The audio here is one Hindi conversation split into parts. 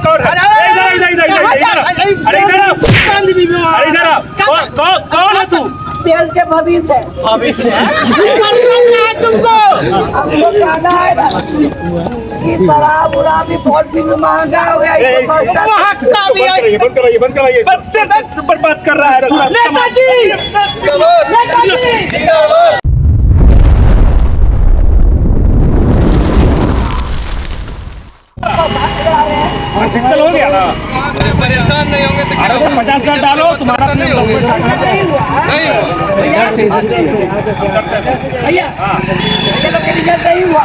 कौन है? अरे इधर आओ। कौन है तू? देश के भविष्य तुमको हमको जाना है ना। ये शराब उराब भी बहुत भी महंगा हो गया। बंद कराइए। बर्बाद कर रहा है नेताजी। फिजिकल हो गया ना? परेशान नहीं होंगे तो अरे 50,000 डालो तुम्हारा नहीं हुआ भैया, ये लोग के रिजल्ट नहीं हुआ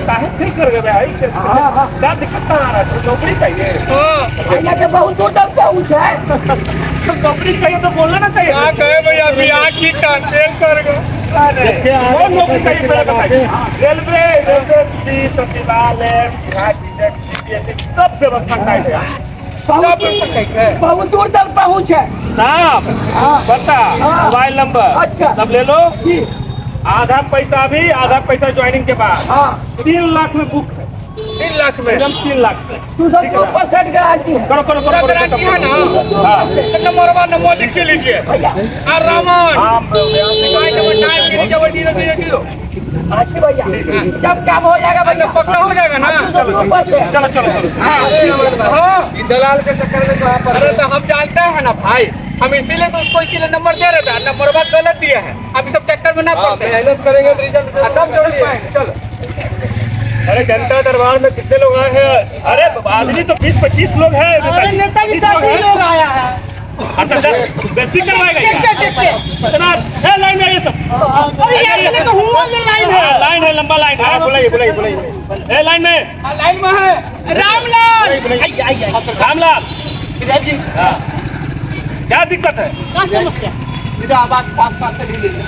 काहे फेल कर गए भाई? क्या दिक्कत आ रहा है? नौकरी चाहिए। भैया के बहुत दूर तक पहुंचा है। तो नौकरी चाहिए तो बोलना ना चाहिए। क्या कहे भैया अभी आँखी का फेल कर गए। कौन नौकरी चाहिए पहले बताइए। रेलवे सचिवालय सब व्यवस्था टाइट है। बहुत दूर तक पहुंच है। नाम पता मोबाइल नंबर अच्छा सब ले लो। जी आधा पैसा अभी आधा पैसा ज्वाइनिंग के बाद। हाँ 3 लाख में बुक है। 3 लाख में एकदम 3 लाख में। तू सब के ऊपर सेट गारंटी है। करो गारंटी है ना? हाँ नंबर नंबर लिख के लीजिए। अच्छी भैया जब काम हो जाएगा भैया पक्का हो जाएगा ना? चलो हाँ दलाल के चक्कर में कहाँ पर? अरे तो हम जानते हैं ना भाई, हम इसीलिए तो उसको इसीलिए नंबर दे रहे थे। नंबर बात गलत दिया है। अभी सब चक्कर में ना पड़ते। मेहनत करेंगे तो रिजल्ट चलो। अरे जनता दरबार में कितने लोग आए हैं? अरे आदमी तो 20-25 लोग हैं। नेताजी 10 लोग आया है। बेइज्जती करवाएगा इतना। लाइन में ये सब अरे ये तो हुआ लाइन है। लाइन है, लंबा लाइन है। बुलाइए। लाइन में लाइन में है रामलाल। रामलाल जी हाँ। क्या दिक्कत है? क्या समस्या? मेरा आवास 5 साल से नहीं मिल रहा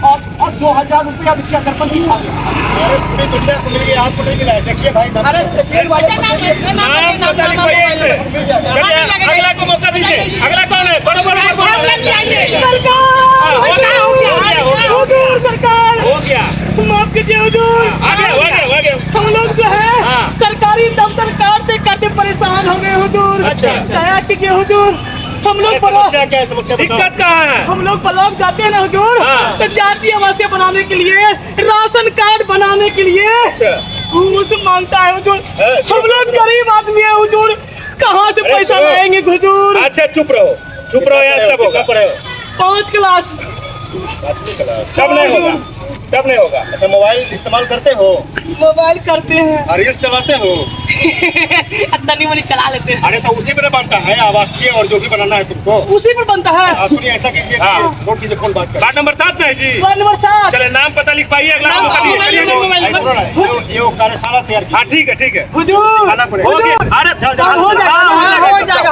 और 2000 रुपया मुखिया सरपंच ही खा गया। अरे पूरी दुनिया को मिल गया, आपको नहीं मिला है। देखिए भाई अरे नाम पता लिखवाइए इसमें। चलिए अगला को मौका दीजिए। अगला कौन है? बड़ो सरकार हो गया। माफ कीजिए हुजूर। हो गया। हम लोग जो है हाँ। सरकारी दफ्तर करते परेशान हो गए हुजूर। अच्छा। दया कीजिए हुजूर। हम लोग समस्या क्या है? समस्या दिक्कत कहाँ है? हम लोग ब्लॉक जाते हैं ना हुजूर, हाँ। तो जातीय आवासीय बनाने के लिए, राशन कार्ड बनाने के लिए घूस मांगता है हुजूर। हम लोग गरीब आदमी है हुजूर, कहाँ से पैसा लाएंगे हुजूर? अच्छा चुप रहो यार। सब होगा। 5 क्लास। सब नहीं होगा। अच्छा मोबाइल इस्तेमाल करते हो? मोबाइल करते हैं। और रील्स चलाते हो? तनी मनी चला लेते हैं। अरे तो उसी पर बनता है आवासीय और जो भी बनाना है तुमको उसी पर बनता है। सुनिए ऐसा कीजिए नोट कीजिए फोन बात कर। वार्ड नंबर 7 में है जी। Ward number 7। चले नाम पता लिख पाइए। अगला को मौका दीजिए। ये कार्यशाला तैयार की। हाँ ठीक है। हुजूर आना पड़ेगा। हो गया। अरे हो जाएगा।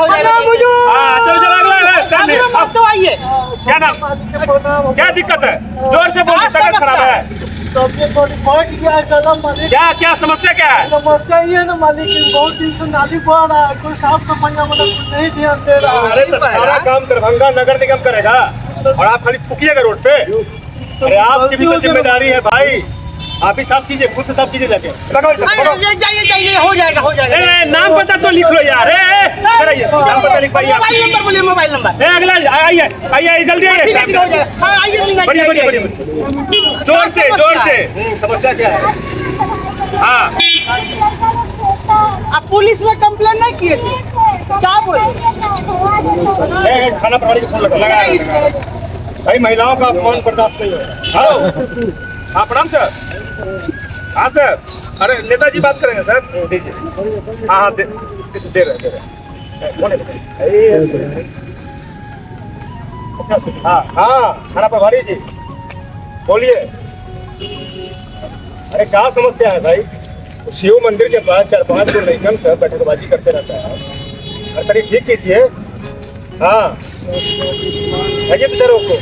हाँ तो आइए। क्या नाम? क्या दिक्कत है? जोर से बोलिए। तबीयत खराब है? सबसे बड़ी पॉइंट क्या है कदम मालिक? क्या समस्या क्या है? समस्या ये है ना मालिक कि बहुत दिन से नाली बढ़ रहा है, कोई साफ सफाई मतलब नहीं ध्यान दे रहा है। अरे तो सारा काम दरभंगा नगर निगम करेगा और आप खाली थूकिएगा रोड पे। अरे आपकी भी तो जिम्मेदारी है भाई, आप ही साफ कीजिए, खुद से साफ कीजिए जाके। जाइए हो जाएगा। नाम पता तो लिख लो यार। नाम पता लिख पाइए। मोबाइल नंबर बोलिए। मोबाइल नंबर अगला आइए जल्दी आइए। बढ़िया। जोर से। समस्या क्या है? हाँ आप पुलिस में कंप्लेन नहीं किए थे? क्या बोले? खाना प्रणाली का फोन लगा भाई, महिलाओं का अपमान बर्दाश्त नहीं होगा। हेलो हाँ प्रणाम सर। हाँ सर। अरे नेताजी बात करेंगे सर। दीजिए। हाँ दे रहे। हाँ थाना प्रभारी जी बोलिए। अरे क्या समस्या है भाई? शिव मंदिर के पास 4-5 गो लड़कन सब बैठकबाजी करते रहता है। अरे तनी ठीक कीजिए। हाँ आइए तो सर को।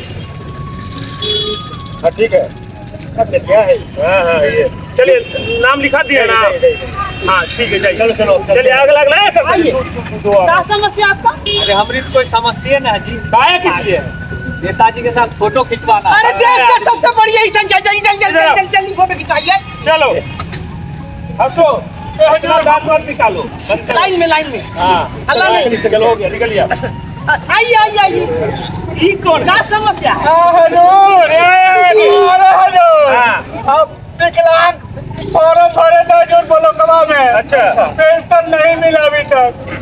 हाँ ठीक है। क्या है? हाँ ये चलिए नाम लिखा दिया ना। हाँ ठीक है जाइए। चलो चलिए अगला क्या समस्या आपका? अरे हमारी तो कोई समस्या ना जी। आया किस लिए? नेताजी के साथ फोटो खिंचवाना। अरे देश का सबसे बढ़िया जल्दी फोटो खिंचाइए। चलो हंसो अपना दांत वांत निकालो लाइन में हाँ अल्लाह ने चलो हो गया निकल गया आइए आइए आइए ये कौन क्या समस्या है हाँ अब विकलांग फॉर्म भरे था जो ब्लॉकवा में अच्छा पेंशन नहीं मिला अभी तक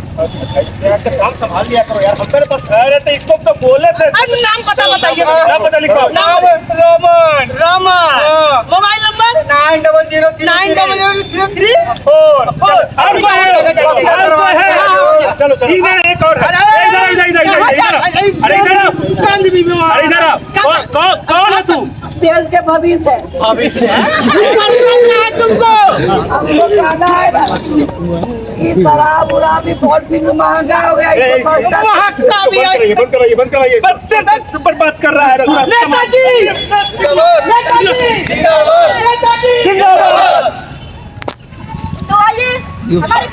यार से काम संभाल लिया करो यार हम मेरे पास अरे तो इसको तो बोले थे अरे नाम पता बताइए नाम पता लिखो नाम रोमन रामा मोबाइल नंबर 9003 और कोई है चलो चलो इधर एक और है इधर अरे इधर आओ अरे इधर आओ कौन है तू देश के भविष्य है तुमको हमको जाना है ना ये शराब उराब भी बहुत भी महंगा हो गया इसको सस्ता महकता भी है बंद कराइए बच्चे पर बात कर रहा है पूरा नेताजी नेताजी तो आइए हमारी